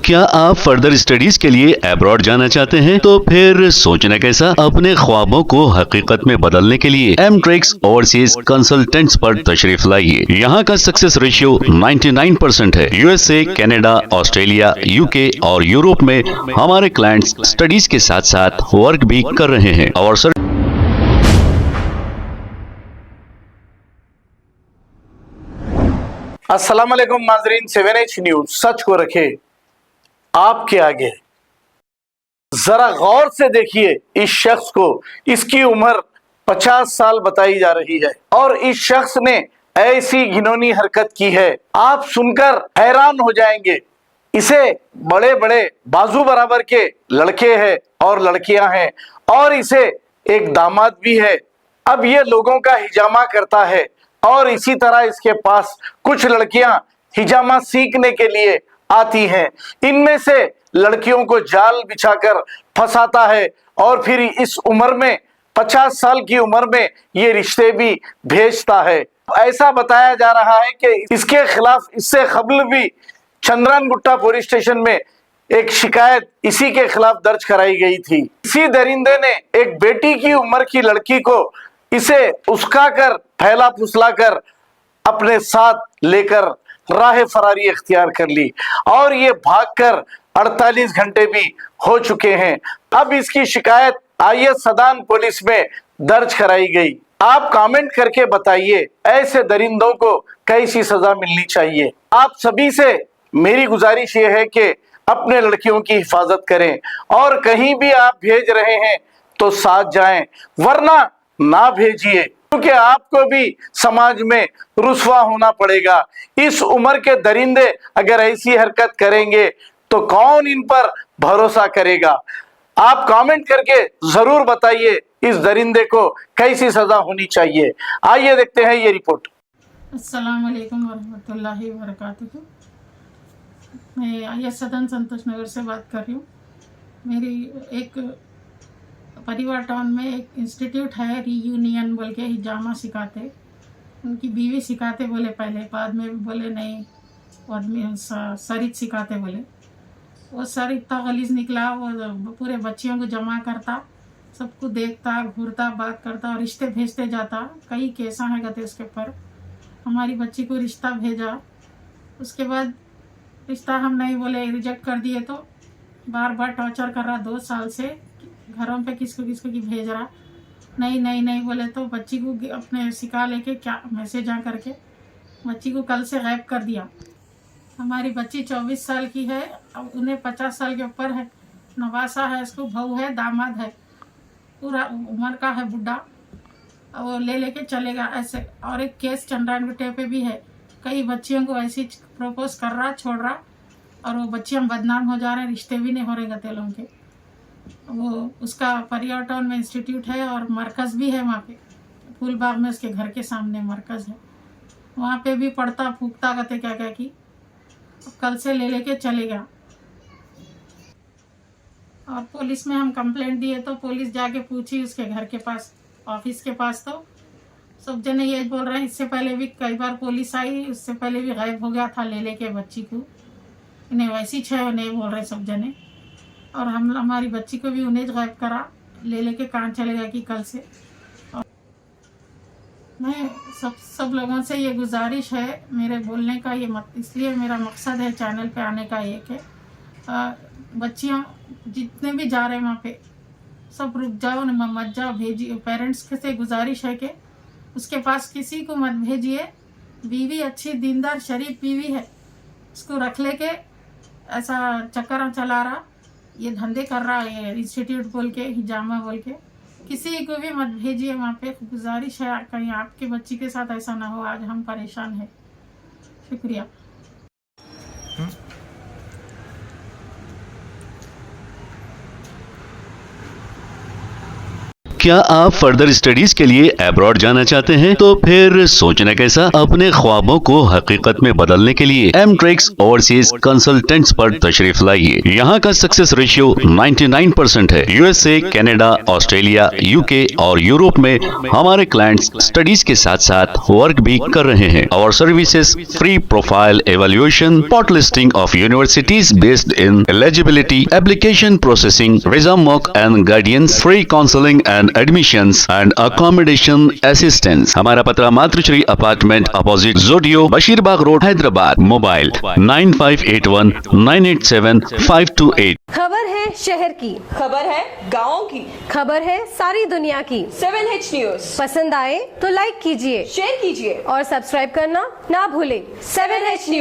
क्या आप further studies के लिए अब्रॉड जाना चाहते हैं? तो फिर सोचना कैसा, अपने ख्वाबों को हकीकत में बदलने के लिए एमट्रिक्स ओवरसीज कंसल्टेंट्स पर तशरीफ लाइए। यहाँ का सक्सेस रेशियो 99% है। यूएसए, कनाडा, ऑस्ट्रेलिया, यूके और यूरोप में हमारे क्लाइंट्स स्टडीज के साथ साथ वर्क भी कर रहे हैं और अस्सलाम वालेकुम नाजरीन, 7H न्यूज सच को रखे आपके आगे। जरा गौर से देखिए इस शख्स को। इसकी उम्र 50 साल बताई जा रही है और इस शख्स ने ऐसी घिनौनी हरकत की है, आप सुनकर हैरान हो जाएंगे। इसे बड़े बड़े बाजू बराबर के लड़के हैं और लड़कियां हैं और इसे एक दामाद भी है। अब ये लोगों का हिजामा करता है और इसी तरह इसके पास कुछ लड़कियां हिजामा सीखने के लिए आती हैं। इनमें से लड़कियों को जाल बिछाकर फंसाता है और फिर इस उम्र में 50 साल की उम्र में ये रिश्ते भी भेजता है। ऐसा बताया जा रहा है कि इसके खिलाफ इससे कबल भी चंद्रानगुट्टा पुलिस स्टेशन में एक शिकायत इसी के खिलाफ दर्ज कराई गई थी। इसी दरिंदे ने एक बेटी की उम्र की लड़की को इसे उसका कर फैला फुसला कर अपने साथ लेकर राह फरारी इख्तियार कर ली और ये भागकर 48 घंटे भी हो चुके हैं। अब इसकी शिकायत IS सदान पुलिस में दर्ज कराई गई। आप कमेंट करके बताइए ऐसे दरिंदों को कैसी सजा मिलनी चाहिए। आप सभी से मेरी गुजारिश ये है कि अपने लड़कियों की हिफाजत करें और कहीं भी आप भेज रहे हैं तो साथ जाएं, वरना ना भेजिए, क्योंकि आपको भी समाज में रुसवा होना पड़ेगा। इस उम्र के दरिंदे अगर ऐसी हरकत करेंगे तो कौन इन पर भरोसा करेगा। आप कमेंट करके जरूर बताइए इस दरिंदे को कैसी सजा होनी चाहिए। आइए देखते हैं ये रिपोर्ट। अस्सलाम वालेकुम वरहमतुल्लाहि वबरकातुहू। मैं IS सदन संतोष नगर से बात कर रही हूँ। मेरी एक परिवार टाउन में एक इंस्टीट्यूट है, रीयूनियन बोल के हिजामा सिखाते। उनकी बीवी सिखाते बोले पहले, बाद में बोले नहीं आदमी सरित सिखाते बोले। वो सर इतना गलीज निकला, वो पूरे बच्चियों को जमा करता, सबको देखता, घूरता, बात करता और रिश्ते भेजते जाता। कई केसा है गते उसके ऊपर। हमारी बच्ची को रिश्ता भेजा, उसके बाद रिश्ता हम नहीं बोले, रिजेक्ट कर दिए तो बार बार टॉर्चर कर रहा 2 साल से। घरों पे किसको किसको की भेज रहा, नहीं बोले तो बच्ची को अपने सिखा लेके क्या मैसेज आ करके बच्ची को कल से गायब कर दिया। हमारी बच्ची 24 साल की है, अब उन्हें 50 साल के ऊपर है। नवासा है, इसको बहू है, दामाद है, पूरा उम्र का है बुढ़ा। वो ले लेके चलेगा ऐसे। और एक केस चंद्रानगुट्टे पे भी है, कई बच्चियों को ऐसी प्रपोज कर रहा, छोड़ रहा और वो बच्चियाँ बदनाम हो जा रहे हैं, रिश्ते भी नहीं हो रहे गतेलों के। वो उसका परिवार टाउन में इंस्टीट्यूट है और मरकज़ भी है वहाँ पे, फूलबाग में उसके घर के सामने मरकज़ है। वहाँ पे भी पढ़ता फूकता कहते क्या क्या की। कल से ले लेके चलेगा। और पुलिस में हम कंप्लेंट दिए तो पुलिस जाके पूछी उसके घर के पास, ऑफिस के पास, तो सब जने ये बोल रहे हैं इससे पहले भी कई बार पुलिस आई, उससे पहले भी गायब हो गया था ले लेके बच्ची को। इन्हें वैसी छः नहीं बोल रहे सब जने। और हम हमारी बच्ची को भी उन्हें गायब करा, ले लेके कहाँ चलेगा कि कल से। और मैं सब लोगों से ये गुजारिश है, मेरे बोलने का ये इसलिए मेरा मकसद है चैनल पे आने का ये कि बच्चियाँ जितने भी जा रहे हैं वहाँ पे सब रुक जाओ, मत जाओ, भेजिए। पेरेंट्स से गुजारिश है कि उसके पास किसी को मत भेजिए। बीवी अच्छी दीनदार शरीफ बीवी है, उसको रख लेके ऐसा चक्कर चला रहा, ये धंधे कर रहा है, ये इंस्टीट्यूट बोल के, हिजामा बोल के। किसी को भी मत भेजिए वहाँ पे, गुजारिश है, कहीं आपके बच्ची के साथ ऐसा ना हो। आज हम परेशान हैं। शुक्रिया। क्या आप फर्दर स्टडीज के लिए अब्रॉड जाना चाहते हैं? तो फिर सोचना कैसा? अपने ख्वाबों को हकीकत में बदलने के लिए एमट्रिक्स ओवरसीज कंसल्टेंट्स पर तशरीफ लाइए। यहाँ का सक्सेस रेशियो 99% है। यूएसए, कनाडा, ऑस्ट्रेलिया, यूके और यूरोप में हमारे क्लाइंट्स स्टडीज के साथ साथ वर्क भी कर रहे हैं। और सर्विसेज फ्री प्रोफाइल एवेल्युएशन, पॉट listing of universities based in eligibility, application processing, visa mock and guidance, free counselling and admissions and accommodation assistance. हमारा पता मातृश्री अपार्टमेंट अपोजिट जोडियो, बशीरबाग रोड, हैदराबाद। मोबाइल 9581987528। खबर है शहर की, खबर है गाँव की, खबर है सारी दुनिया की। 7H न्यूज पसंद आए तो लाइक कीजिए, शेयर कीजिए और सब्सक्राइब करना ना भूलें। 7H news.